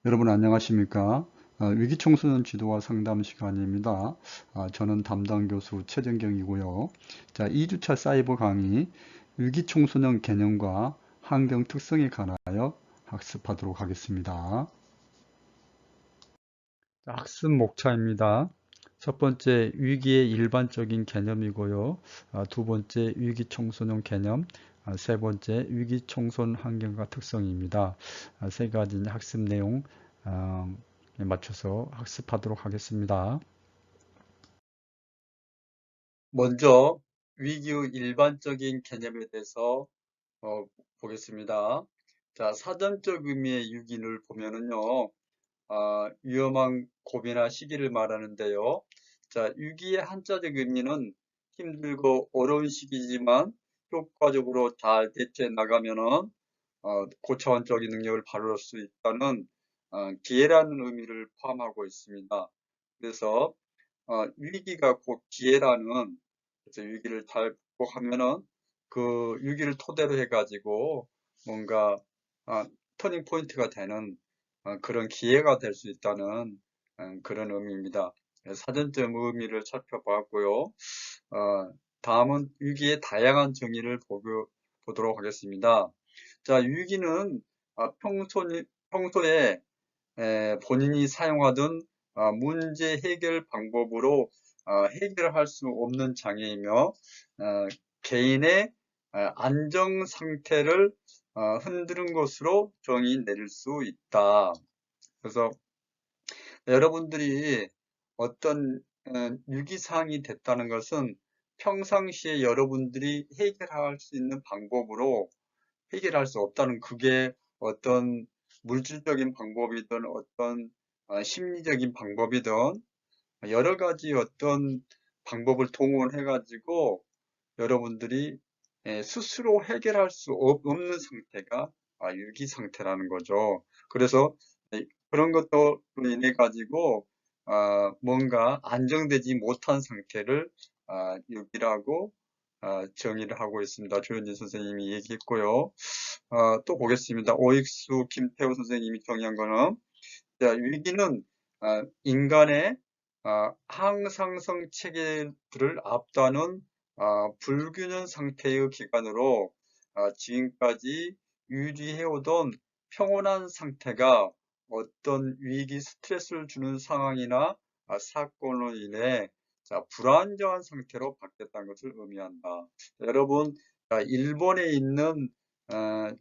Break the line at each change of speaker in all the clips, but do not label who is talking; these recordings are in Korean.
여러분 안녕하십니까? 위기청소년 지도와 상담 시간입니다. 저는 담당 교수 최정경이고요. 자, 2주차 사이버 강의 위기청소년 개념과 환경 특성에 관하여 학습하도록 하겠습니다. 자, 학습 목차입니다. 첫 번째, 위기의 일반적인 개념이고요. 두 번째, 위기청소년 개념. 세 번째, 위기청소년 환경과 특성입니다. 세 가지 학습 내용 맞춰서 학습하도록 하겠습니다. 먼저 위기의 일반적인 개념에 대해서 어, 보겠습니다. 자, 사전적 의미의 위기를 보면은요, 위험한 고비나 시기를 말하는데요. 자, 위기의 한자적 의미는 힘들고 어려운 시기지만 효과적으로 잘 대처해 나가면은 고차원적인 능력을 발휘할 수 있다는 기회라는 의미를 포함하고 있습니다. 그래서 위기가 곧 기회라는, 그래서 위기를 잘 극복하면은 그 위기를 토대로 해가지고 뭔가 터닝 포인트가 되는 그런 기회가 될 수 있다는 그런 의미입니다. 사전적 의미를 살펴봤고요. 다음은 위기의 다양한 정의를 보도록 하겠습니다. 자, 위기는 평소에 본인이 사용하던 문제 해결 방법으로 해결할 수 없는 장애이며 개인의 안정 상태를 흔드는 것으로 정의 내릴 수 있다. 그래서 여러분들이 어떤 위기사항이 됐다는 것은 평상시에 여러분들이 해결할 수 있는 방법으로 해결할 수 없다는, 그게 어떤 물질적인 방법이든 어떤 심리적인 방법이든 여러 가지 어떤 방법을 동원해 가지고 여러분들이 스스로 해결할 수 없는 상태가 위기 상태라는 거죠. 그래서 그런 것들로 인해 가지고 뭔가 안정되지 못한 상태를 위기라고 정의를 하고 있습니다. 조현진 선생님이 얘기했고요. 또 보겠습니다. 오익수 김태우 선생님이 정의한 거는, 자, 위기는 인간의 항상성 체계들을 압도하는 불균형 상태의 기관으로 지금까지 유지해오던 평온한 상태가 어떤 위기 스트레스를 주는 상황이나 사건으로 인해 불안정한 상태로 바뀌었다는 것을 의미한다. 여러분, 일본에 있는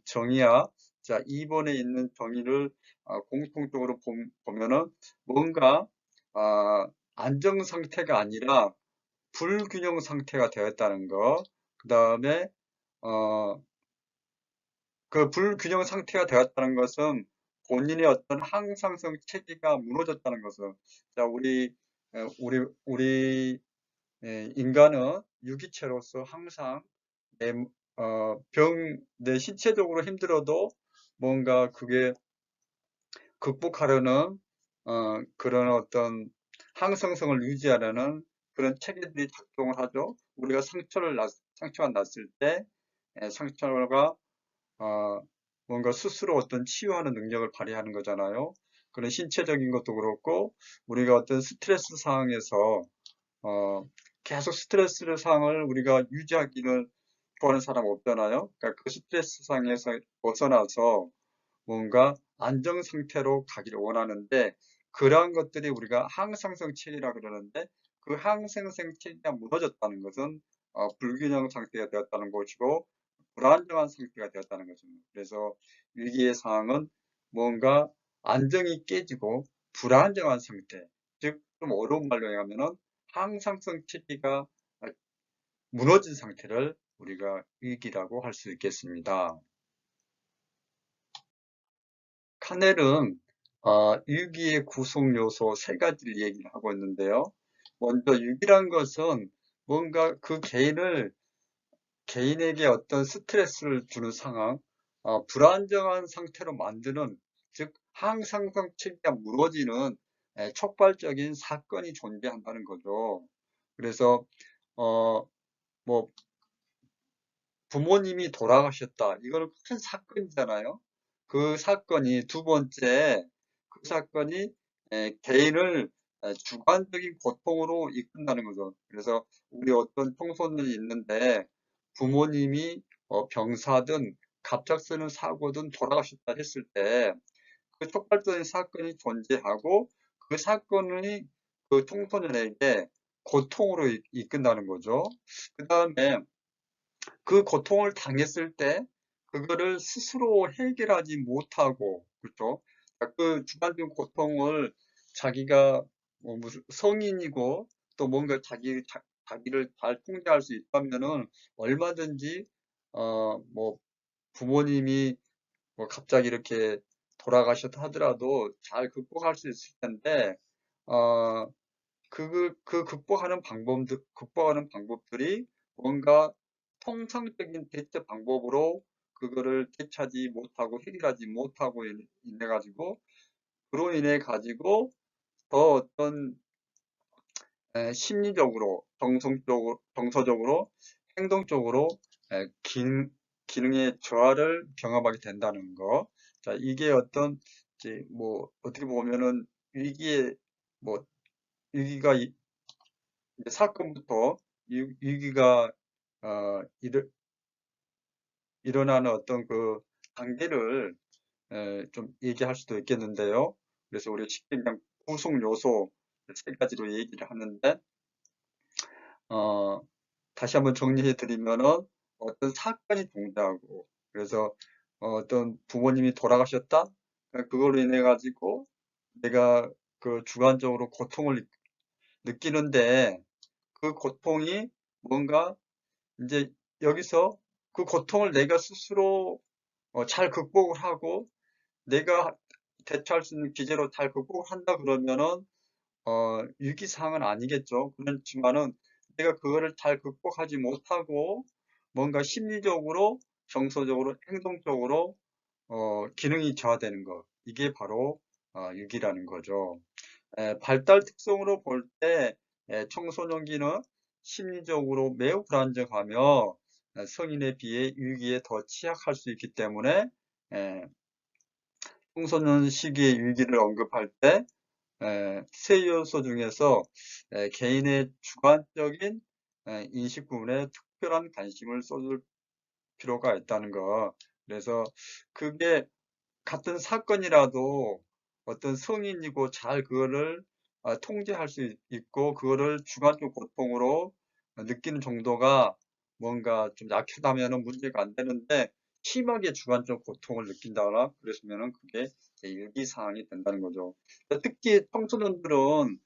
정의와 2번에 있는 정의를 공통적으로 보면은 뭔가 안정 상태가 아니라 불균형 상태가 되었다는 거. 그 다음에 그 불균형 상태가 되었다는 것은 본인의 어떤 항상성 체계가 무너졌다는 것은, 자, 우리 인간은 유기체로서 항상 내, 내 신체적으로 힘들어도 뭔가 그게 극복하려는 그런 어떤 항상성을 유지하려는 그런 체계들이 작동을 하죠. 우리가 상처가 났을 때 상처가 어, 뭔가 스스로 어떤 치유하는 능력을 발휘하는 거잖아요. 그런 신체적인 것도 그렇고 우리가 어떤 스트레스 상황에서 어, 계속 스트레스 상황을 우리가 유지하기를 좋아하는 사람 없잖아요. 그러니까 그 스트레스 상황에서 벗어나서 뭔가 안정 상태로 가기를 원하는데, 그러한 것들이 우리가 항상성 체계라 그러는데 그 항상성 체계가 무너졌다는 것은 불균형 상태가 되었다는 것이고 불안정한 상태가 되었다는 것입니다. 그래서 위기의 상황은 뭔가 안정이 깨지고 불안정한 상태, 즉 좀 어려운 말로 하면은 항상성 체계가 무너진 상태를 우리가 위기라고 할 수 있겠습니다. 카넬은 유기의 구성 요소 세 가지를 얘기를 하고 있는데요. 먼저 유기란 것은 뭔가 그 개인에게 어떤 스트레스를 주는 상황, 불안정한 상태로 만드는, 즉 항상성 체계가 무너지는 촉발적인 사건이 존재한다는 거죠. 그래서 어, 뭐 부모님이 돌아가셨다. 이거는 큰 사건이잖아요. 그 사건이 두 번째, 그 사건이 개인을 주관적인 고통으로 이끈다는 거죠. 그래서 우리 어떤 청소년이 있는데 부모님이 병사든 갑작스러운 사고든 돌아가셨다 했을 때 그 촉발적인 사건이 존재하고 그 사건이 그 청소년에게 고통으로 이끈다는 거죠. 그 다음에 그 고통을 당했을 때 그거를 스스로 해결하지 못하고, 그렇죠? 그 주관적인 고통을 자기가 뭐 무슨 성인이고 또 뭔가 자기를 잘 통제할 수 있다면은 얼마든지 뭐 부모님이 뭐 갑자기 이렇게 돌아가셨다 하더라도 잘 극복할 수 있을 텐데 어 그 극복하는 방법들이 뭔가 통상적인 대처 방법으로 그거를 대처하지 못하고 해결하지 못하고 인해 가지고 그로 인해 가지고 더 어떤 심리적으로, 정서적으로, 행동적으로 기능의 저하를 경험하게 된다는 거. 자, 이게 어떤 이제 뭐 어떻게 보면은 위기에 뭐 위기가 이제 사건부터 위기가 어, 일어나는 어떤 그 단계를 좀 얘기할 수도 있겠는데요. 그래서 우리 쉽게 그냥 구성 요소 세 가지로 얘기를 하는데 어, 다시 한번 정리해 드리면은 어떤 사건이 존재하고 그래서 어떤 부모님이 돌아가셨다 그걸로 인해 가지고 내가 그 주관적으로 고통을 느끼는데 그 고통이 뭔가 이제 여기서 그 고통을 내가 스스로 잘 극복을 하고 내가 대처할 수 있는 기제로 잘 극복을 한다 그러면은 위기상은 아니겠죠. 그렇지만은 내가 그거를 잘 극복하지 못하고 뭔가 심리적으로, 정서적으로, 행동적으로 기능이 저하되는 것. 이게 바로 위기라는 거죠. 발달 특성으로 볼 때 청소년기는 심리적으로 매우 불안정하며 성인에 비해 위기에 더 취약할 수 있기 때문에 에, 청소년 시기의 위기를 언급할 때 세 요소 중에서 개인의 주관적인 인식 부분에 특별한 관심을 쏟을 필요가 있다는 거. 그래서 그게 같은 사건이라도 어떤 성인이고 잘 그거를 통제할 수 있고 그거를 주관적 고통으로 느끼는 정도가 뭔가 좀 약하다면은 문제가 안 되는데 심하게 주관적 고통을 느낀다거나 그랬으면은 그게 일기 사항이 된다는 거죠. 특히 청소년들은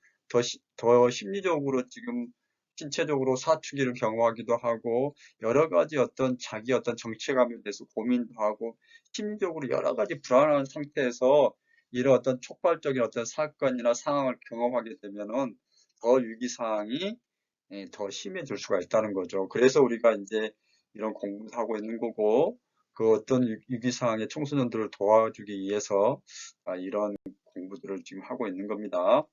더 심리적으로 지금 신체적으로 사춘기를 경험하기도 하고 여러 가지 어떤 자기 어떤 정체감에 대해서 고민도 하고 심리적으로 여러 가지 불안한 상태에서 이런 어떤 촉발적인 어떤 사건이나 상황을 경험하게 되면은 더 위기 상황이 더 심해질 수가 있다는 거죠. 그래서 우리가 이제 이런 공부를 하고 있는 거고 그 어떤 위기 상황에 청소년들을 도와주기 위해서 이런 공부들을 지금 하고 있는 겁니다.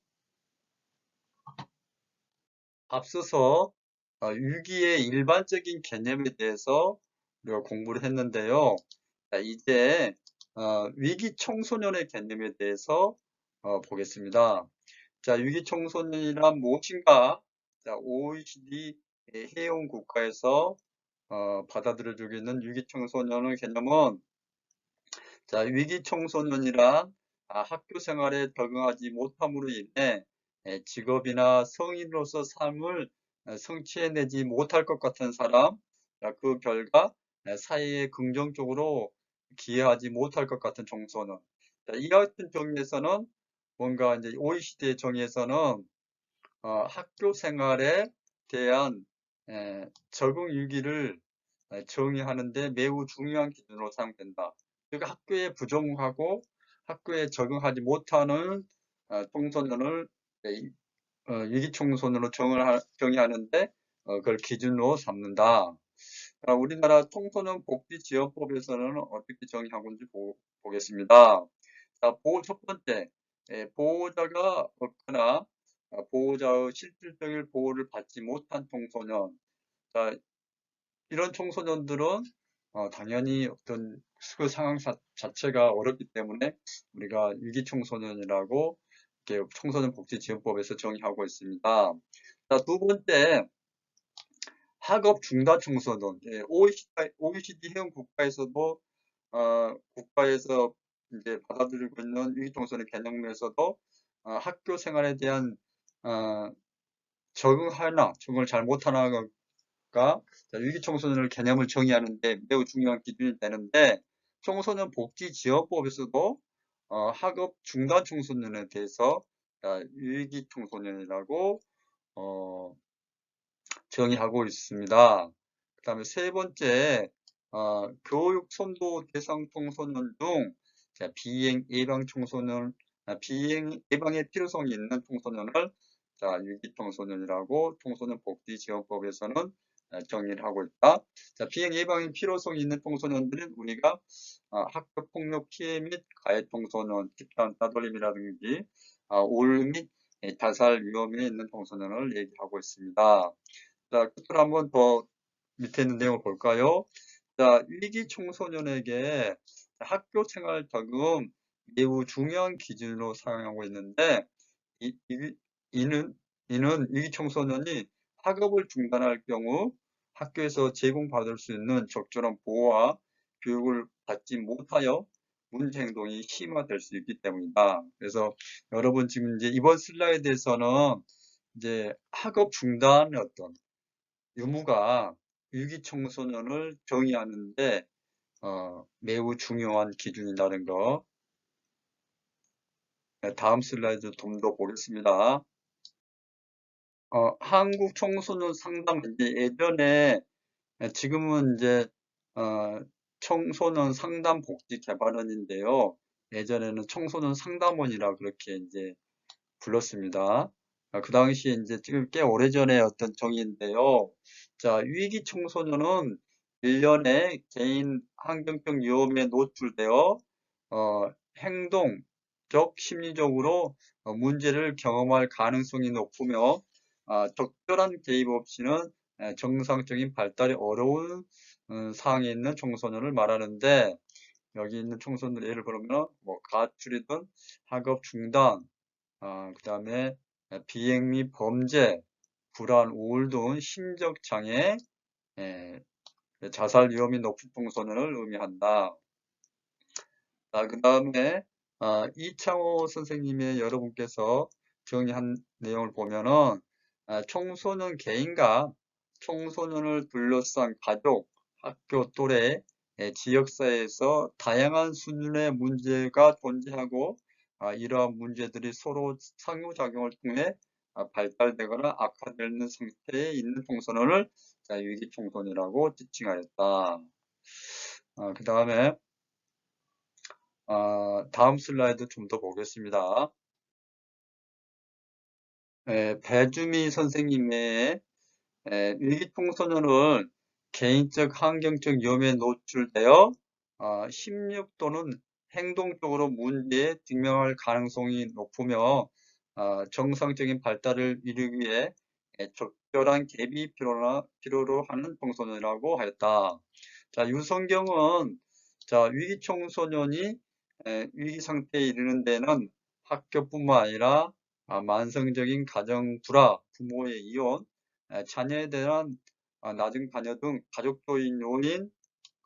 앞서서 위기의 일반적인 개념에 대해서 우리가 공부를 했는데요. 자, 이제 위기 청소년의 개념에 대해서 보겠습니다. 자, 위기 청소년이란 무엇인가? 자, OECD 회원 국가에서 받아들여지고 있는 위기 청소년의 개념은 자, 위기 청소년이란 학교 생활에 적응하지 못함으로 인해 직업이나 성인으로서 삶을 성취해내지 못할 것 같은 사람, 자, 그 결과 사회에 긍정적으로 기여하지 못할 것 같은 청소년. 자, 이 같은 정의에서는 뭔가 이제 OECD의 정의에서는 학교 생활에 대한 적응 유기를 정의하는데 매우 중요한 기준으로 사용된다. 그러니까 학교에 부정하고 학교에 적응하지 못하는 청소년을 위기 청소년으로 정의하는데 그걸 기준으로 삼는다. 우리나라 청소년 복지지원법에서는 어떻게 정의하고 있는지 보겠습니다. 자, 첫 번째, 보호자가 없거나 보호자의 실질적인 보호를 받지 못한 청소년. 자, 이런 청소년들은 당연히 어떤 그 상황 자체가 어렵기 때문에 우리가 위기 청소년이라고 이렇게 청소년 복지지원법에서 정의하고 있습니다. 자, 두 번째, 학업 중단 청소년. 예, OECD 회원 국가에서도 국가에서 이제 받아들이고 있는 위기 청소년 개념에서도 학교 생활에 대한 어, 적응을 잘 못하나가 위기 청소년을 개념을 정의하는데 매우 중요한 기준이 되는데, 청소년 복지지원법에서도 학업 중단 청소년에 대해서 위기 청소년이라고 어, 정의하고 있습니다. 그 다음에 세 번째, 교육 선도 대상 청소년 중 비행 예방 청소년, 비행 예방의 필요성이 있는 청소년을 위기 청소년이라고 청소년 복지지원법에서는 정의를 하고 있다. 비행 예방의 필요성이 있는 청소년들은 우리가 학교 폭력 피해 및 가해 청소년, 집단 따돌림이라든지 올 및 자살 위험이 있는 청소년을 얘기하고 있습니다. 자, 끝으로 한번 더 밑에 있는 내용을 볼까요? 자, 위기 청소년에게 학교 생활 적응 매우 중요한 기준으로 사용하고 있는데, 이는 위기 청소년이 학업을 중단할 경우 학교에서 제공받을 수 있는 적절한 보호와 교육을 받지 못하여 문제 행동이 심화될 수 있기 때문이다. 그래서 여러분 지금 이제 이번 슬라이드에서는 이제 학업 중단의 어떤 의무가 위기 청소년을 정의하는데 매우 중요한 기준이라는 거. 네, 다음 슬라이드 좀 더 보겠습니다. 한국 청소년 상담, 이제 예전에, 지금은 이제 청소년 상담 복지 개발원인데요. 예전에는 청소년 상담원이라 그렇게 이제 불렀습니다. 그 당시에 이제 지금 꽤 오래전에 어떤 정의인데요. 자, 위기 청소년은 1년에 개인 환경적 위험에 노출되어 행동적, 심리적으로 문제를 경험할 가능성이 높으며 적절한 개입 없이는 정상적인 발달이 어려운 상황에 있는 청소년을 말하는데, 여기 있는 청소년들 예를 들면 뭐 가출이든 학업 중단, 그 다음에 비행 및 범죄, 불안, 우울 등 심적 장애, 자살 위험이 높은 청소년을 의미한다. 그 다음에 이창호 선생님의 여러분께서 정의한 내용을 보면은 청소년 개인과 청소년을 둘러싼 가족, 학교 또래, 지역사회에서 다양한 수준의 문제가 존재하고 이러한 문제들이 서로 상호작용을 통해 발달되거나 악화되는 상태에 있는 청소년을 위기 청소년이라고 지칭하였다. 그 다음에 다음 슬라이드 좀 더 보겠습니다. 배주미 선생님의 위기 청소년은 개인적 환경적 위험에 노출되어 심력 또는 행동적으로 문제에 직면할 가능성이 높으며 정상적인 발달을 이루기 위해 적절한 개입이 필요로 하는 청소년이라고 하였다. 자, 유성경은 위기 청소년이 위기 상태에 이르는 데는 학교뿐만 아니라 만성적인 가정 불화, 부모의 이혼, 자녀에 대한 나중 자녀 등 가족적인 요인,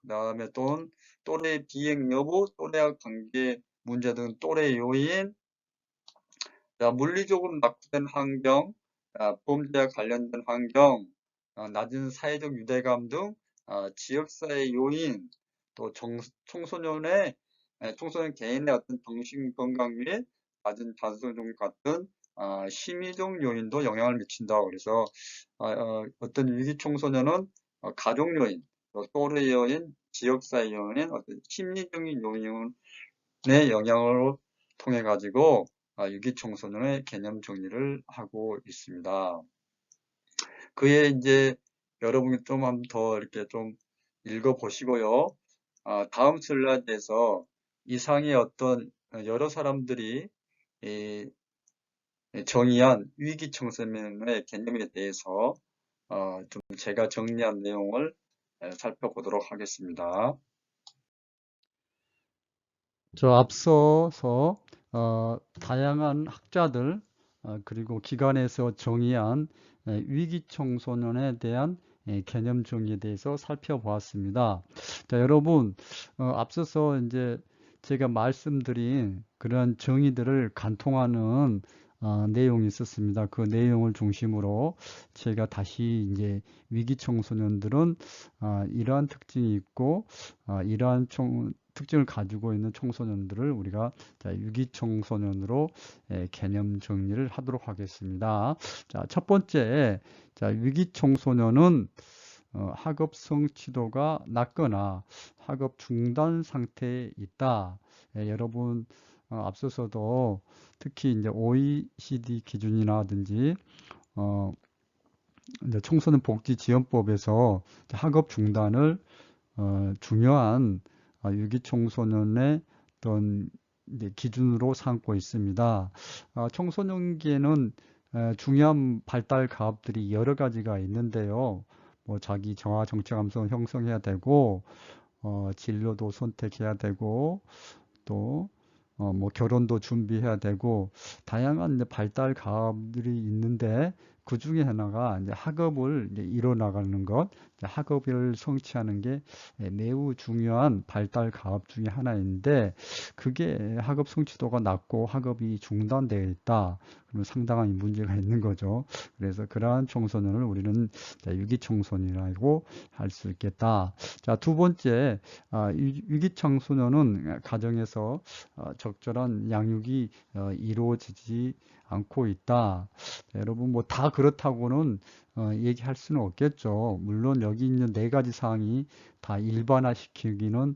그 다음에 또 또래 비행 여부, 또래와 관계 문제 등 또래 요인, 물리적으로 낙후된 환경, 범죄와 관련된 환경, 낮은 사회적 유대감 등 지역사회 요인, 또 청소년 개인의 어떤 정신 건강 및 낮은 자존심 같은 심리적 요인도 영향을 미친다. 그래서 어떤 위기 청소년은 가족 요인, 또래 요인, 지역사회 요인, 어떤 심리적인 요인의 영향을 통해 가지고 위기 청소년의 개념 정리를 하고 있습니다. 그에 이제 여러분이 좀 한 더 이렇게 좀 읽어 보시고요. 다음 슬라이드에서 이상의 어떤 여러 사람들이 정의한 위기 청소년의 개념에 대해서 좀 제가 정리한 내용을 살펴보도록 하겠습니다.
저 앞서서 다양한 학자들 그리고 기관에서 정의한 위기 청소년에 대한 개념 정의에 대해서 살펴보았습니다. 자, 여러분 앞서서 이제 제가 말씀드린 그런 정의들을 간통하는 내용이 있었습니다. 그 내용을 중심으로 제가 다시 이제 위기 청소년들은 이러한 특징이 있고 이러한 특징을 가지고 있는 청소년들을 우리가 유기 청소년으로 개념 정리를 하도록 하겠습니다. 자, 첫 번째, 위기 청소년은 학업 성취도가 낮거나 학업 중단 상태에 있다. 여러분 앞서서도 특히 이제 OECD 기준이라든지 어, 이제 청소년 복지 지원법에서 학업 중단을 중요한 유기 청소년의 어떤 이제 기준으로 삼고 있습니다. 청소년기에는 중요한 발달 가업들이 여러 가지가 있는데요. 뭐 자기 정화 정체 감성을 형성해야 되고 진로도 선택해야 되고 또 뭐 결혼도 준비해야 되고 다양한 이제 발달 가업들이 있는데 그 중에 하나가 이제 학업을 이제 이뤄나가는 것, 이제 학업을 성취하는 게 매우 중요한 발달 가업 중에 하나인데 그게 학업 성취도가 낮고 학업이 중단되어 있다. 그러면 상당한 문제가 있는 거죠. 그래서 그러한 청소년을 우리는 위기 청소년이라고 할 수 있겠다. 자, 두 번째, 위기 청소년은 가정에서 적절한 양육이 이루어지지 않고 있다. 자, 여러분 뭐 다 그렇다고는 얘기할 수는 없겠죠. 물론 여기 있는 네 가지 사항이 다 일반화시키기는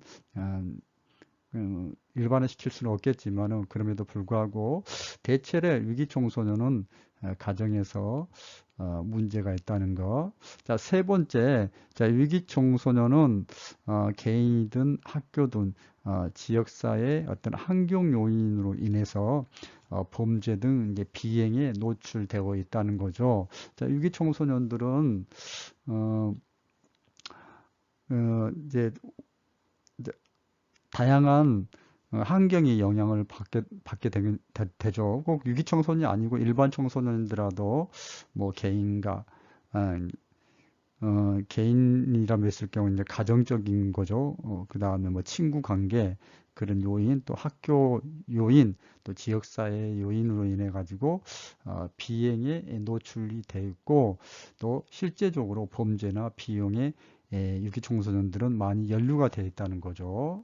일반화시킬 수는 없겠지만은 그럼에도 불구하고 대체의 위기 청소년은 가정에서 문제가 있다는 거. 자, 세 번째, 자, 위기 청소년은 개인이든 학교든 지역사회 어떤 환경 요인으로 인해서 범죄 등 이제 비행에 노출되고 있다는 거죠. 자, 위기 청소년들은 어, 이제 다양한 환경의 영향을 받게 되죠. 꼭 유기 청소년이 아니고 일반 청소년들라도 뭐 개인과 아, 개인이라고 했을 경우 이제 가정적인 거죠. 그 다음에 뭐 친구 관계 그런 요인, 또 학교 요인, 또 지역사회 요인으로 인해 가지고 비행에 노출이 돼 있고 또 실제적으로 범죄나 비용에 유기 청소년들은 많이 연루가 되어 있다는 거죠.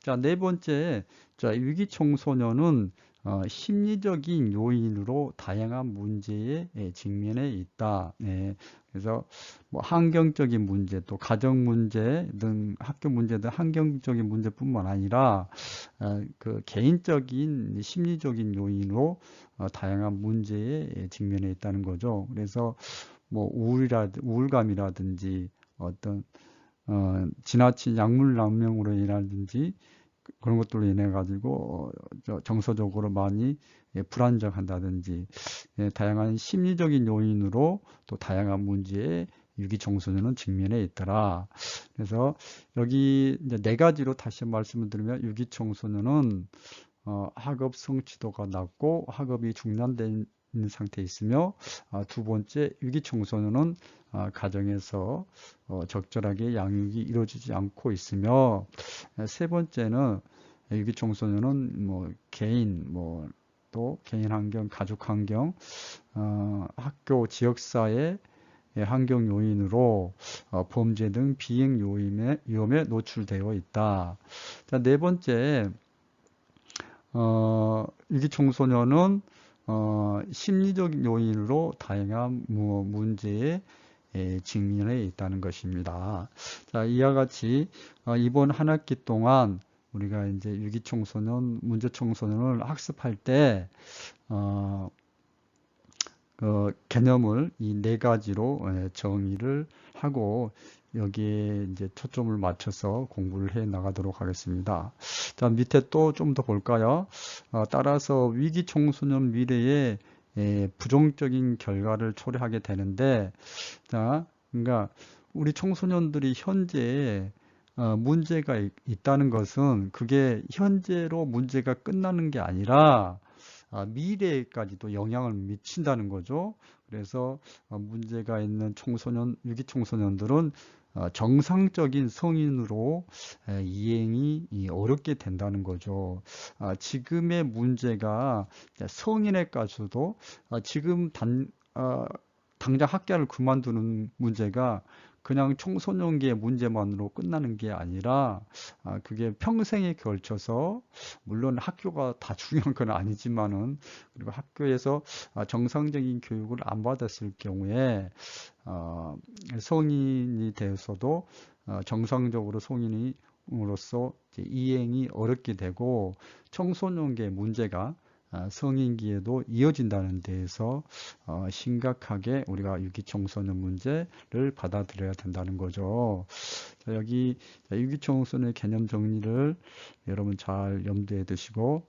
자, 네 번째, 자, 위기 청소년은 심리적인 요인으로 다양한 문제에 직면해 있다. 그래서 뭐 환경적인 문제, 또 가정 문제 등 학교 문제 등 환경적인 문제뿐만 아니라 그 개인적인 심리적인 요인으로 다양한 문제에 직면해 있다는 거죠. 그래서 뭐 우울감이라든지 어떤 지나친 약물 남용으로 인하든지 그런 것들로 인해 가지고 정서적으로 많이 불안정한다든지 다양한 심리적인 요인으로 또 다양한 문제에 유기 청소년은 직면해 있더라. 그래서 여기 이제 네 가지로 다시 말씀을 드리면 유기 청소년은 학업 성취도가 낮고 학업이 중단된 상태에 있으며 두 번째 위기 청소년은 가정에서 적절하게 양육이 이루어지지 않고 있으며 세 번째는 위기 청소년은 뭐 개인 뭐 또 개인 환경, 가족 환경, 학교, 지역사회 환경 요인으로 범죄 등 비행 위험에 노출되어 있다. 자, 네 번째, 위기 청소년은 심리적 요인으로 다양한 문제에 직면해 있다는 것입니다. 자, 이와 같이 이번 한 학기 동안 우리가 이제 위기 청소년, 문제 청소년을 학습할 때 개념을 이 네 가지로 정의를 하고 여기에 이제 초점을 맞춰서 공부를 해 나가도록 하겠습니다. 자, 밑에 또 좀 더 볼까요? 따라서 위기 청소년 미래에 부정적인 결과를 초래하게 되는데, 자, 그러니까 우리 청소년들이 현재 문제가 있다는 것은 그게 현재로 문제가 끝나는 게 아니라 미래에까지도 영향을 미친다는 거죠. 그래서 문제가 있는 유기 청소년들은 정상적인 성인으로 이행이 어렵게 된다는 거죠. 지금의 문제가 성인에까지도 지금 당장 학교를 그만두는 문제가 그냥 청소년기의 문제만으로 끝나는 게 아니라 그게 평생에 걸쳐서 물론 학교가 다 중요한 건 아니지만은 그리고 학교에서 정상적인 교육을 안 받았을 경우에 성인이 되어서도 정상적으로 성인으로서 이행이 어렵게 되고 청소년기의 문제가 성인기에도 이어진다는 데에서 심각하게 우리가 유기청소년 문제를 받아들여야 된다는 거죠. 자, 여기 유기청소년의 개념 정리를 여러분 잘 염두에 두시고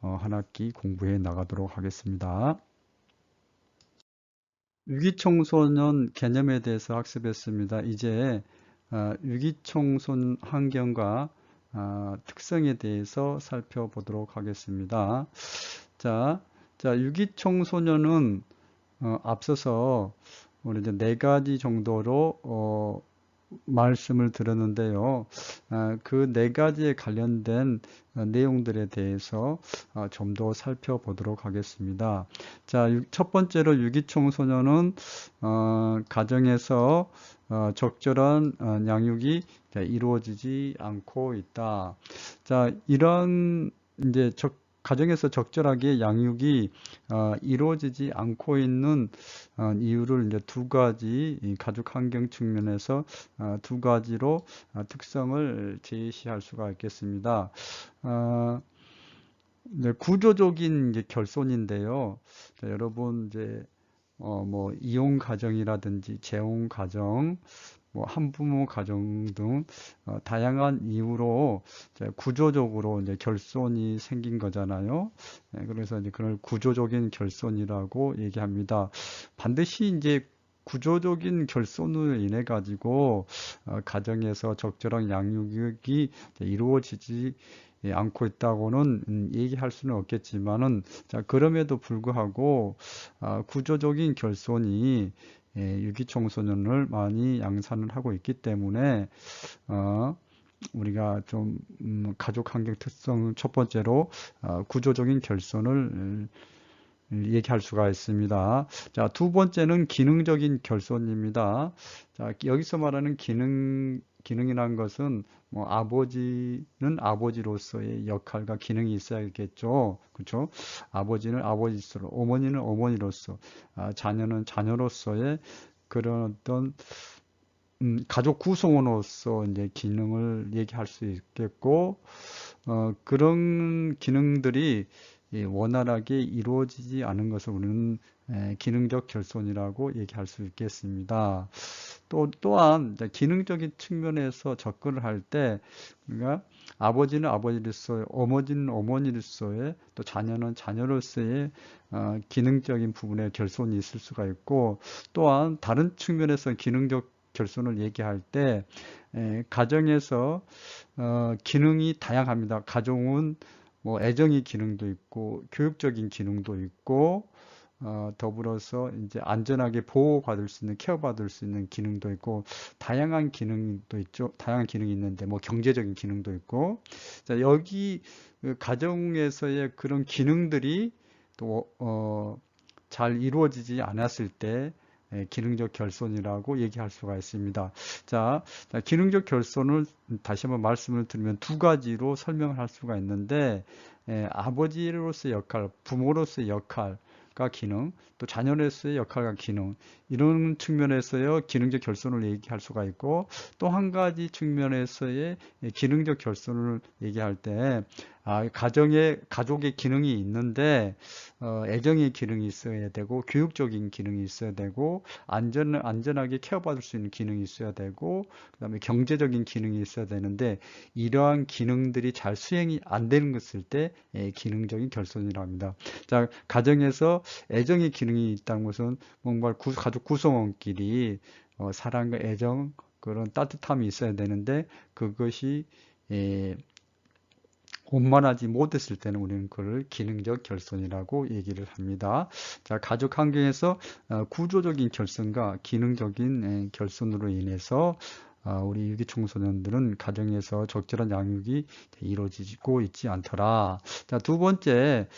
한 학기 공부해 나가도록 하겠습니다. 유기청소년 개념에 대해서 학습했습니다. 이제 유기청소년 환경과 특성에 대해서 살펴보도록 하겠습니다. 자, 유기청소년은 앞서서 우리 이제 네 가지 정도로 말씀을 드렸는데요. 그 네 가지에 관련된 내용들에 대해서 좀 더 살펴보도록 하겠습니다. 자, 첫 번째로 유기청소년은 가정에서 적절한 양육이 이루어지지 않고 있다. 자, 이런 이제 가정에서 적절하게 양육이 이루어지지 않고 있는 이유를 이제 두 가지 가족 환경 측면에서 두 가지로 특성을 제시할 수가 있겠습니다. 네, 구조적인 이제 결손인데요. 자, 여러분 이제 뭐 이혼 가정이라든지 재혼 가정, 뭐 한부모 가정 등 다양한 이유로 이제 구조적으로 이제 결손이 생긴 거잖아요. 네, 그래서 이제 그걸 구조적인 결손이라고 얘기합니다. 반드시 이제 구조적인 결손으로 인해 가지고 가정에서 적절한 양육이 이루어지지 않고 있다고는 얘기할 수는 없겠지만은 자, 그럼에도 불구하고 구조적인 결손이 유기청소년을 많이 양산을 하고 있기 때문에 우리가 좀 가족 환경 특성 첫 번째로 구조적인 결손을 얘기할 수가 있습니다. 자, 두 번째는 기능적인 결손입니다. 자, 여기서 말하는 기능이란 것은 뭐 아버지는 아버지로서의 역할과 기능이 있어야겠죠. 그렇죠? 아버지는 아버지로서, 어머니는 어머니로서, 자녀는 자녀로서의 그런 어떤 가족 구성원으로서 이제 기능을 얘기할 수 있겠고, 그런 기능들이 원활하게 이루어지지 않은 것을 우리는 기능적 결손이라고 얘기할 수 있겠습니다. 또한 기능적인 측면에서 접근을 할 때, 그러니까 아버지는 아버지로서의, 어머니는 어머니로서의, 또 자녀는 자녀로서의 기능적인 부분에 결손이 있을 수가 있고, 또한 다른 측면에서 기능적 결손을 얘기할 때 가정에서 기능이 다양합니다. 가정은 뭐 애정의 기능도 있고 교육적인 기능도 있고 더불어서 이제 안전하게 보호받을 수 있는 케어받을 수 있는 기능도 있고 다양한 기능도 있죠. 다양한 기능이 있는데 뭐 경제적인 기능도 있고 자, 여기 그 가정에서의 그런 기능들이 또 잘 이루어지지 않았을 때 기능적 결손이라고 얘기할 수가 있습니다. 자, 기능적 결손을 다시 한번 말씀을 드리면 두 가지로 설명을 할 수가 있는데 아버지로서의 역할, 부모로서의 역할과 기능, 또 자녀로서의 역할과 기능 이런 측면에서의 기능적 결손을 얘기할 수가 있고 또 한 가지 측면에서의 기능적 결손을 얘기할 때 가족의 기능이 있는데 애정의 기능이 있어야 되고 교육적인 기능이 있어야 되고 안전하게 케어받을 수 있는 기능이 있어야 되고 그다음에 경제적인 기능이 있어야 되는데 이러한 기능들이 잘 수행이 안 되는 것일 때 기능적인 결손이라고 합니다. 자, 가정에서 애정의 기능이 있다는 것은 뭔가 가족 구성원끼리 사랑과 애정 그런 따뜻함이 있어야 되는데 그것이 원만하지 못했을 때는 우리는 그걸 기능적 결손이라고 얘기를 합니다. 자, 가족 환경에서 구조적인 결손과 기능적인 결손으로 인해서 우리 유기 청소년들은 가정에서 적절한 양육이 이루어지고 있지 않더라. 자, 두 번째,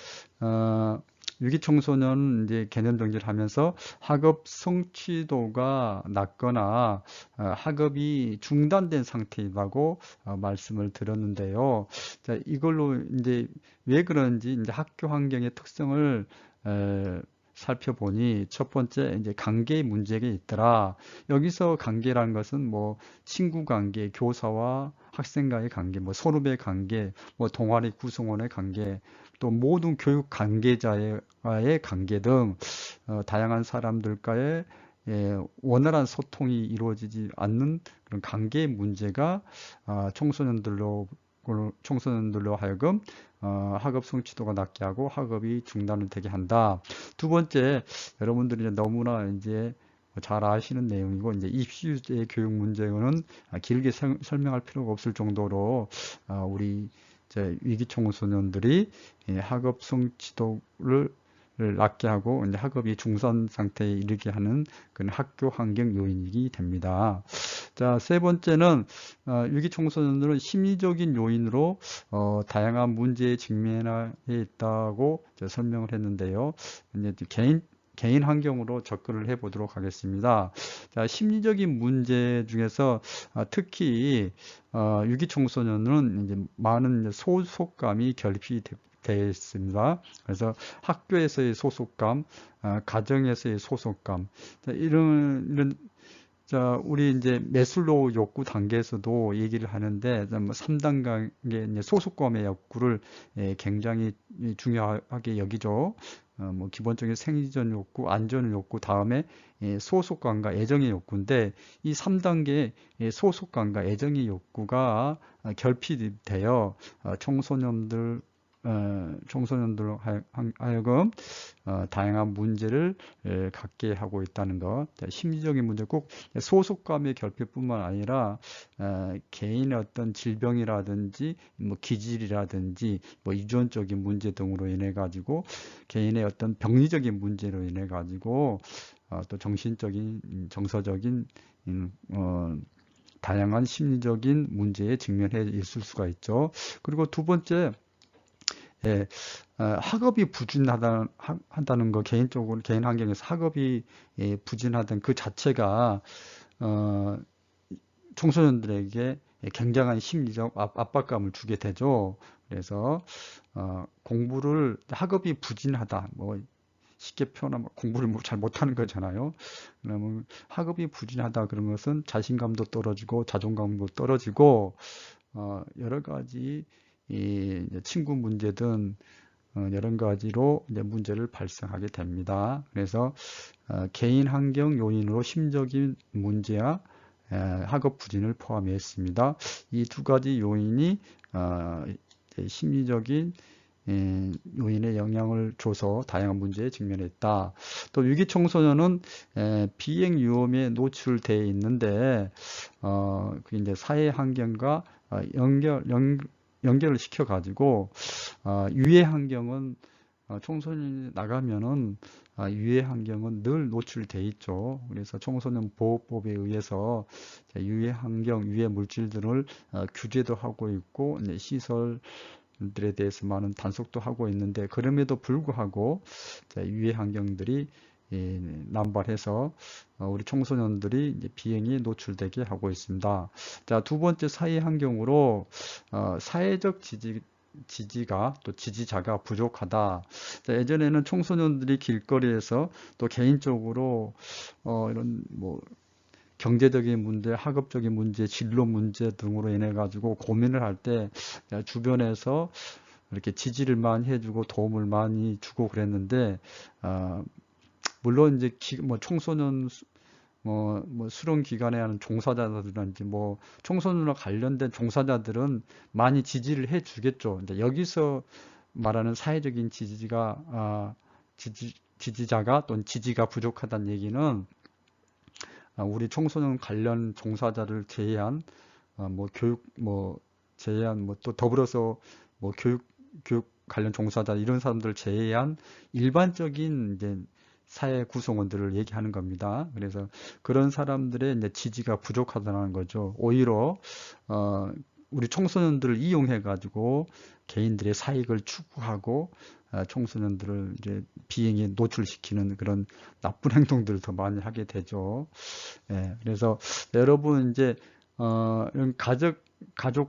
유기 청소년 이제 개념 정리를 하면서 학업 성취도가 낮거나 학업이 중단된 상태이라고 말씀을 드렸는데요. 자, 이걸로 이제 왜 그런지 이제 학교 환경의 특성을 살펴보니 첫 번째 이제 관계의 문제가 있더라. 여기서 관계라는 것은 뭐 친구 관계, 교사와 학생과의 관계, 뭐 선후배 관계, 뭐 동아리 구성원의 관계, 또 모든 교육 관계자와의 관계 등 다양한 사람들과의 원활한 소통이 이루어지지 않는 그런 관계의 문제가 청소년들로 하여금 학업 성취도가 낮게 하고 학업이 중단을 되게 한다. 두 번째, 여러분들이 너무나 이제 잘 아시는 내용이고 이제 입시제 교육 문제는 길게 설명할 필요가 없을 정도로 우리 위기 청소년들이 학업 성취도를 낮게 하고 이제 학업이 중단 상태에 이르게 하는 그런 학교 환경 요인이 됩니다. 자, 세 번째는 위기 청소년들은 심리적인 요인으로 다양한 문제에 직면해 있다고 설명을 했는데요. 이제 개인 환경으로 접근을 해 보도록 하겠습니다. 자, 심리적인 문제 중에서 특히 유기 청소년은 이제 많은 소속감이 결핍이 되어 있습니다. 그래서 학교에서의 소속감, 가정에서의 소속감, 자, 이런 자, 우리 이제 매슬로우 욕구 단계에서도 얘기를 하는데, 뭐 3단계 이제 소속감의 욕구를 굉장히 중요하게 여기죠. 뭐 기본적인 생리적 욕구, 안전 욕구, 다음에 소속감과 애정의 욕구인데, 이 3단계 소속감과 애정의 욕구가 결핍되어 청소년들 하여금 다양한 문제를 갖게 하고 있다는 것. 심리적인 문제 꼭 소속감의 결핍뿐만 아니라 개인의 어떤 질병이라든지 뭐 기질이라든지 뭐 유전적인 문제 등으로 인해 가지고 개인의 어떤 병리적인 문제로 인해 가지고 또 정신적인 정서적인 다양한 심리적인 문제에 직면해 있을 수가 있죠. 그리고 두 번째, 학업이 부진하다는 거 개인적으로 개인 환경에서 학업이 부진하던 그 자체가 청소년들에게 굉장한 심리적 압박감을 주게 되죠. 그래서 학업이 부진하다, 뭐 쉽게 표현하면 공부를 잘 못하는 거잖아요. 그러면 학업이 부진하다 그런 것은 자신감도 떨어지고 자존감도 떨어지고 여러 가지 친구 문제든 여러 가지로 이제 문제를 발생하게 됩니다. 그래서 개인 환경 요인으로 심적인 문제와 학업 부진을 포함했습니다. 이 두 가지 요인이 심리적인 요인에 영향을 줘서 다양한 문제에 직면했다. 또 위기 청소년은 비행 위험에 노출되어 있는데 그 이제 사회 환경과 연결을 시켜 가지고 유해 환경은 청소년이 나가면은 유해 환경은 늘 노출돼 있죠. 그래서 청소년 보호법에 의해서 유해 환경, 유해 물질들을 규제도 하고 있고 시설들에 대해서 많은 단속도 하고 있는데 그럼에도 불구하고 유해 환경들이 남발해서 우리 청소년들이 이제 비행에 노출되게 하고 있습니다. 자, 두 번째 사회 환경으로 사회적 지지가 또 지지자가 부족하다. 자, 예전에는 청소년들이 길거리에서 또 개인적으로 이런 뭐 경제적인 문제, 학업적인 문제, 진로 문제 등으로 인해 가지고 고민을 할 때 주변에서 이렇게 지지를 많이 해주고 도움을 많이 주고 그랬는데 물론 이제 뭐 청소년 뭐 수련 기관에 하는 종사자들이든지 뭐 청소년과 관련된 종사자들은 많이 지지를 해 주겠죠. 근데 여기서 말하는 사회적인 지지자가 또는 지지가 부족하다는 얘기는 우리 청소년 관련 종사자를 제외한 뭐 교육 뭐 제외한 뭐 또 더불어서 뭐 교육 관련 종사자 이런 사람들 제외한 일반적인 이제 사회 구성원들을 얘기하는 겁니다. 그래서 그런 사람들의 이제 지지가 부족하다는 거죠. 오히려 우리 청소년들을 이용해 가지고 개인들의 사익을 추구하고 청소년들을 이제 비행에 노출시키는 그런 나쁜 행동들을 더 많이 하게 되죠. 예, 그래서 여러분 이제 이런 가족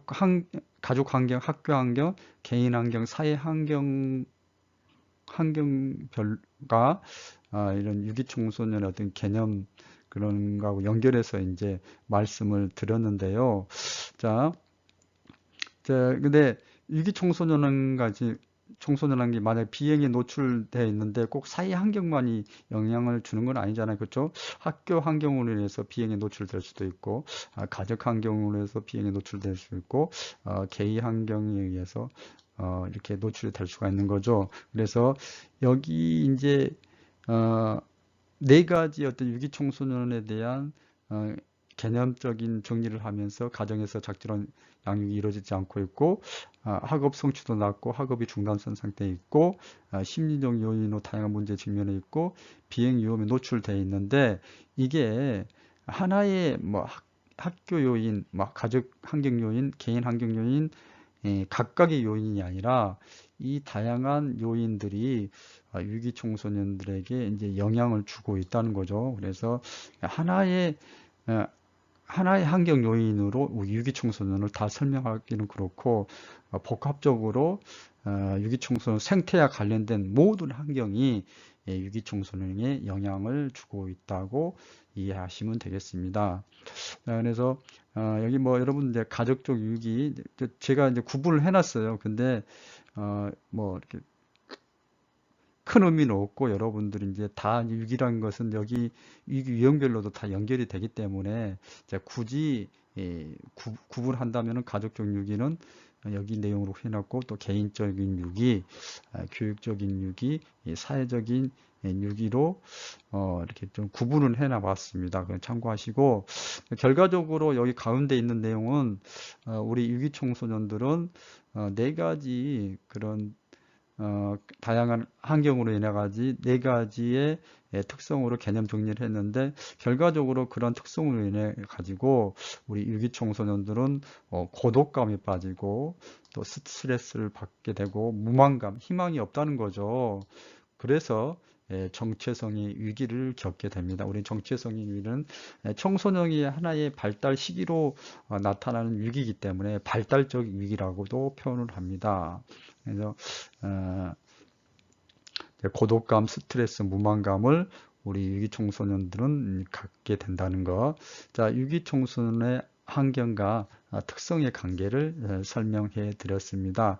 환경, 학교 환경, 개인 환경, 사회 환경별과 이런 유기청소년의 어떤 개념 그런 거하고 연결해서 이제 말씀을 드렸는데요. 자, 근데 청소년한 게 만약 비행에 노출되어 있는데 꼭 사회 환경만이 영향을 주는 건 아니잖아요. 그렇죠? 학교 환경으로 인해서 비행에 노출될 수도 있고, 가족 환경으로 해서 비행에 노출될 수 있고, 개인 환경에 의해서 이렇게 노출이 될 수가 있는 거죠. 그래서 여기 이제 어, 네 가지 어떤 유기 청소년에 대한 어, 개념적인 정리를 하면서 가정에서 적절한 양육이 이루어지지 않고 있고 학업 성취도 낮고 학업이 중단선 상태에 있고 심리적 요인으로 다양한 문제에 직면해 있고 비행 위험에 노출되어 있는데 이게 하나의 뭐 학교 요인, 뭐 가족 환경 요인, 개인 환경 요인 각각의 요인이 아니라 이 다양한 요인들이 위기 청소년들에게 이제 영향을 주고 있다는 거죠. 그래서 하나의 어, 하나의 환경 요인으로 위기 청소년을 다 설명하기는 그렇고 복합적으로 위기 청소년 생태와 관련된 모든 환경이 위기 청소년에 영향을 주고 있다고 이해하시면 되겠습니다. 그래서 여기 뭐 여러분 이제 가족적 위기 제가 이제 구분을 해놨어요. 근데 뭐 이렇게 큰 의미는 없고 여러분들이 이제 다 위기라는 것은 여기 위기 유형별로도 다 연결이 되기 때문에 이제 굳이 구분한다면은 가족적 위기는 여기 내용으로 해놨고 또 개인적인 유기, 교육적인 유기, 사회적인 유기로 이렇게 좀 구분을 해놔봤습니다. 그냥 참고하시고 결과적으로 여기 가운데 있는 내용은 우리 유기 청소년들은 네 가지 그런 다양한 환경으로 인해 가지 네 가지의 특성으로 개념 정리를 했는데 결과적으로 그런 특성으로 인해 가지고 우리 유기 청소년들은 고독감에 빠지고 또 스트레스를 받게 되고 무망감, 희망이 없다는 거죠. 그래서 정체성의 위기를 겪게 됩니다. 우리 정체성의 위기는 청소년이 하나의 발달 시기로 나타나는 위기이기 때문에 발달적 위기라고도 표현을 합니다. 그래서 어, 고독감, 스트레스, 무망감을 우리 위기 청소년들은 갖게 된다는 것. 자, 위기 청소년의 환경과 특성의 관계를 설명해 드렸습니다.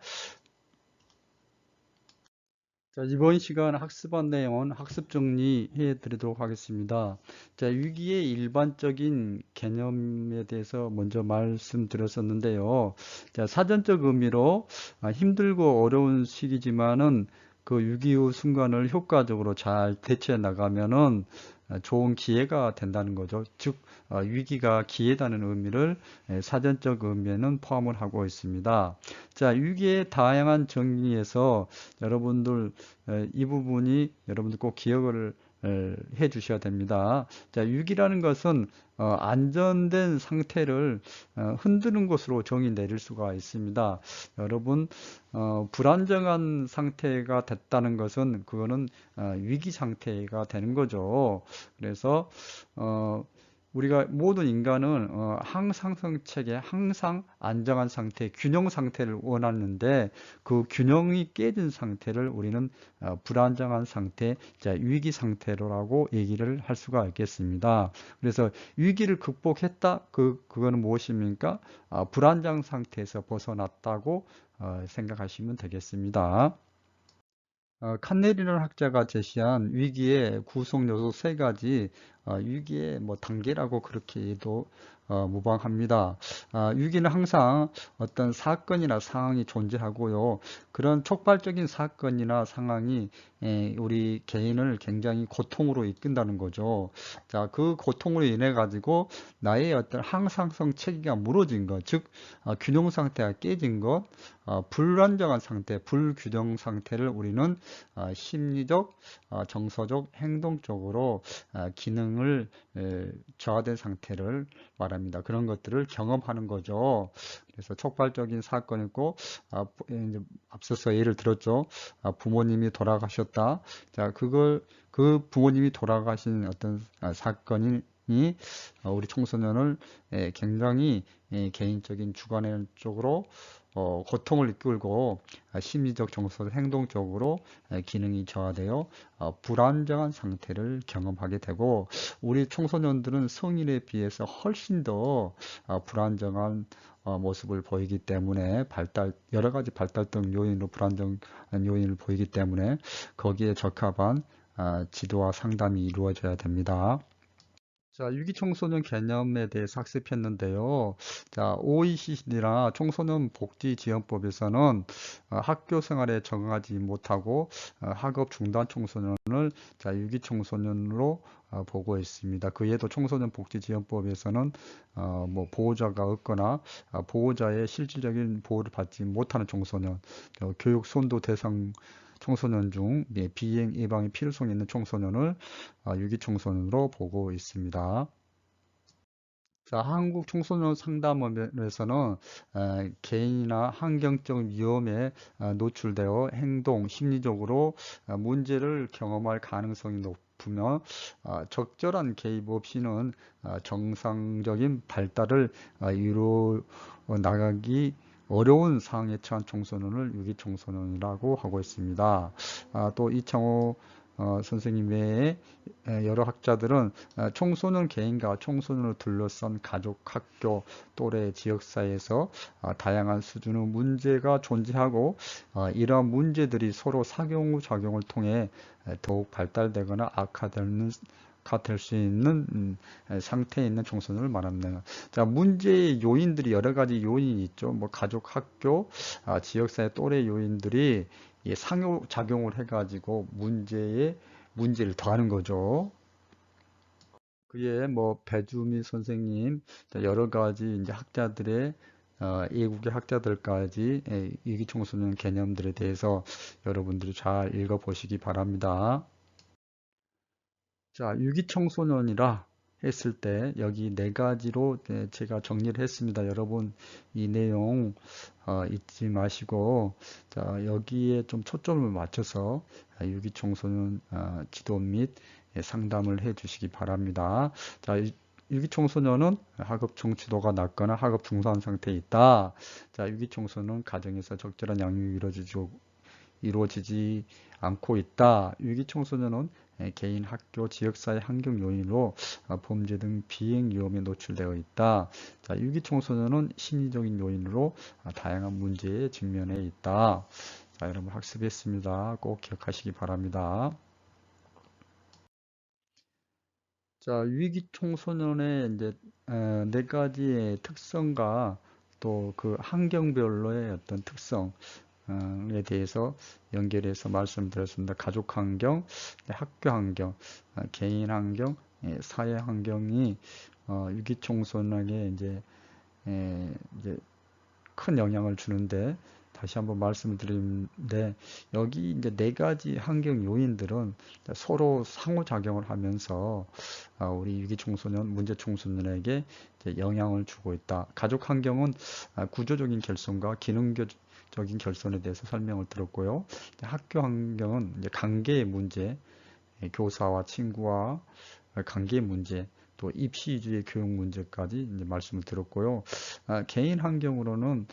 자, 이번 시간 학습한 내용은 학습 정리해 드리도록 하겠습니다. 자, 위기의 일반적인 개념에 대해서 먼저 말씀드렸었는데요. 자, 사전적 의미로 힘들고 어려운 시기지만은 그 위기 후 순간을 효과적으로 잘 대처해 나가면은 좋은 기회가 된다는 거죠. 즉, 위기가 기회다는 의미를 사전적 의미에는 포함을 하고 있습니다. 자, 위기의 다양한 정의에서 여러분들 이 부분이 여러분들 꼭 기억을 해 주셔야 됩니다. 자, 위기라는 것은 안전된 상태를 흔드는 것으로 정의 내릴 수가 있습니다. 여러분, 불안정한 상태가 됐다는 것은 그거는 위기 상태가 되는 거죠. 그래서 우리가 모든 인간은 항상성 체계, 항상 안정한 상태, 균형 상태를 원하는데 그 균형이 깨진 상태를 우리는 불안정한 상태, 자, 위기 상태라고 얘기를 할 수가 있겠습니다. 그래서 위기를 극복했다, 그거는 무엇입니까? 불안정 상태에서 벗어났다고 생각하시면 되겠습니다. 칸넬이라는 학자가 제시한 위기의 구성 요소 세 가지 위기의 뭐 단계라고 그렇게 해도 무방합니다. 위기는 항상 어떤 사건이나 상황이 존재하고요. 그런 촉발적인 사건이나 상황이 우리 개인을 굉장히 고통으로 이끈다는 거죠. 자, 그 고통으로 인해 가지고 나의 어떤 항상성 체계가 무너진 것, 즉 균형 상태가 깨진 것, 불안정한 상태, 불균형 상태를 우리는 심리적, 정서적, 행동적으로 기능을 저하된 상태를 말합니다. 그런 것들을 경험하는 거죠. 그래서 촉발적인 사건이고, 이제 앞서서 예를 들었죠. 부모님이 돌아가셨다. 자, 그 부모님이 돌아가신 어떤 사건이 우리 청소년을 굉장히 개인적인 주관의 쪽으로 고통을 이끌고 심리적, 정서적, 행동적으로 기능이 저하되어 불안정한 상태를 경험하게 되고, 우리 청소년들은 성인에 비해서 훨씬 더 불안정한 모습을 보이기 때문에 여러 가지 발달성 요인으로 불안정한 요인을 보이기 때문에 거기에 적합한 지도와 상담이 이루어져야 됩니다. 자, 유기청소년 개념에 대해서 학습했는데요. 자, OECD나 청소년 복지지원법에서는 학교 생활에 적응하지 못하고 학업 중단 청소년을 자, 유기청소년으로 보고 있습니다. 그 외에도 청소년 복지지원법에서는 뭐 보호자가 없거나 보호자의 실질적인 보호를 받지 못하는 청소년, 교육 선도 대상 청소년 중 비행 예방의 필요성이 있는 청소년을 유기 청소년으로 보고 있습니다. 자, 한국 청소년 상담원에서는 개인이나 환경적 위험에 노출되어 행동, 심리적으로 문제를 경험할 가능성이 높으며 적절한 개입 없이는 정상적인 발달을 이루어 나가기 어려운 상황에 처한 청소년을 유기 청소년이라고 하고 있습니다. 또 이창호 선생님 외에 여러 학자들은 청소년 개인과 청소년을 둘러싼 가족, 학교, 또래, 지역사회에서 다양한 수준의 문제가 존재하고 이러한 문제들이 서로 상호작용을 통해 더욱 발달되거나 악화될 수 있는 상태에 있는 청소년을 말합니다. 자, 문제의 요인들이 여러 가지 요인이 있죠. 뭐 가족, 학교, 지역사회, 또래 요인들이 상호작용을 해가지고 문제를 더하는 거죠. 그에 뭐 배주미 선생님, 여러 가지 이제 학자들의 외국의 학자들까지 위기 청소년 개념들에 대해서 여러분들이 잘 읽어보시기 바랍니다. 자, 위기 청소년이라 했을 때 여기 네 가지로 제가 정리를 했습니다. 여러분 이 내용 잊지 마시고 자, 여기에 좀 초점을 맞춰서 위기 청소년 지도 및 상담을 해 주시기 바랍니다. 자, 위기 청소년은 학업 정치도가 낮거나 학업 중소한 상태에 있다. 자, 위기 청소년은 가정에서 적절한 양육이 이루어지지 않고 있다. 위기 청소년은 개인, 학교, 지역사회 환경 요인으로 범죄 등 비행 위험에 노출되어 있다. 자, 위기 청소년은 심리적인 요인으로 다양한 문제에 직면해 있다. 자, 여러분 학습했습니다. 꼭 기억하시기 바랍니다. 자, 위기 청소년의 이제 네 가지의 특성과 또 그 환경별로의 어떤 특성 에 대해서 연결해서 말씀드렸습니다. 가족 환경, 학교 환경, 개인 환경, 사회 환경이 위기 청소년에게 이제 큰 영향을 주는데 다시 한번 말씀을 드리는데 여기 이제 네 가지 환경 요인들은 서로 상호작용을 하면서 우리 위기 청소년, 문제 청소년에게 영향을 주고 있다. 가족 환경은 구조적인 결손과 기능적인 결손에 대해서 설명을 들었고요. 학교 환경은 이제 관계의 문제, 교사와 친구와 관계 문제, 또 입시 위주의 교육 문제까지 이제 말씀을 들었고요. 개인 환경으로는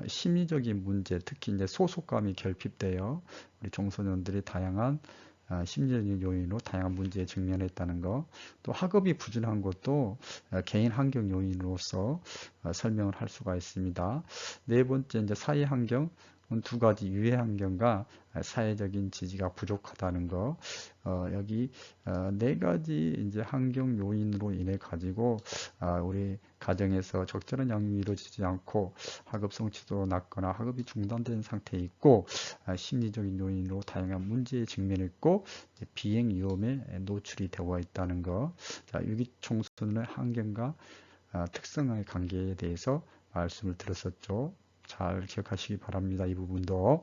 심리적인 문제, 특히 이제 소속감이 결핍되어 우리 청소년들이 다양한 심리적인 요인으로 다양한 문제에 직면했다는 것, 또 학업이 부진한 것도 개인 환경 요인으로서 설명을 할 수가 있습니다. 네 번째 이제 사회 환경, 두 가지 유해 환경과 사회적인 지지가 부족하다는 거. 여기 네 가지 이제 환경 요인으로 인해 가지고 우리 가정에서 적절한 양육이 이루어지지 않고 학업 성취도 낮거나 학업이 중단된 상태에 있고 심리적인 요인으로 다양한 문제에 직면했고 비행 위험에 노출이 되어 있다는 거. 자, 유기청소년의 환경과 특성의 관계에 대해서 말씀을 드렸었죠. 잘 기억하시기 바랍니다. 이 부분도.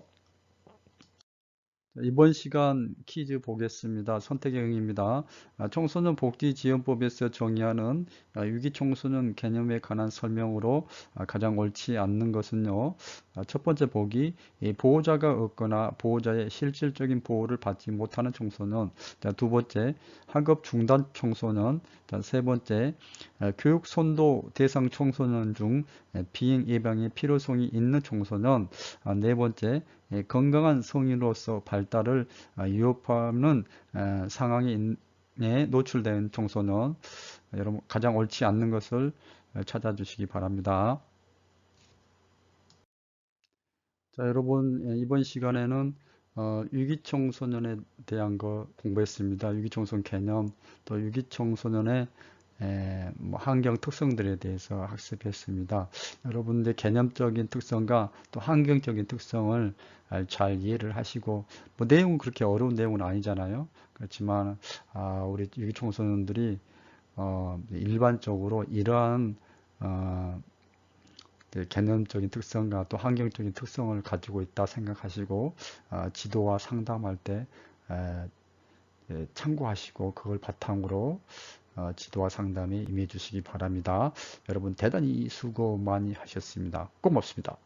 이번 시간 퀴즈 보겠습니다. 선택의 응입니다. 청소년 복지지원법에서 정의하는 유기청소년 개념에 관한 설명으로 가장 옳지 않는 것은요. 첫 번째 보기, 보호자가 없거나 보호자의 실질적인 보호를 받지 못하는 청소년. 두 번째, 학업 중단 청소년. 세 번째, 교육 선도 대상 청소년 중 비행 예방의 필요성이 있는 청소년. 네 번째, 건강한 성인으로서 발달을 위협하는 상황에 노출된 청소년. 여러분 가장 옳지 않는 것을 찾아주시기 바랍니다. 자, 여러분 이번 시간에는 유기청소년에 대한 거 공부했습니다. 유기청소년 개념, 또 유기청소년의 뭐 환경 특성들에 대해서 학습했습니다. 여러분들 개념적인 특성과 또 환경적인 특성을 잘 이해를 하시고, 뭐 내용은 그렇게 어려운 내용은 아니잖아요. 그렇지만 우리 유기청소년들이 일반적으로 이러한 개념적인 특성과 또 환경적인 특성을 가지고 있다 생각하시고 지도와 상담할 때 참고하시고 그걸 바탕으로 지도와 상담에 임해 주시기 바랍니다. 여러분 대단히 수고 많이 하셨습니다. 고맙습니다.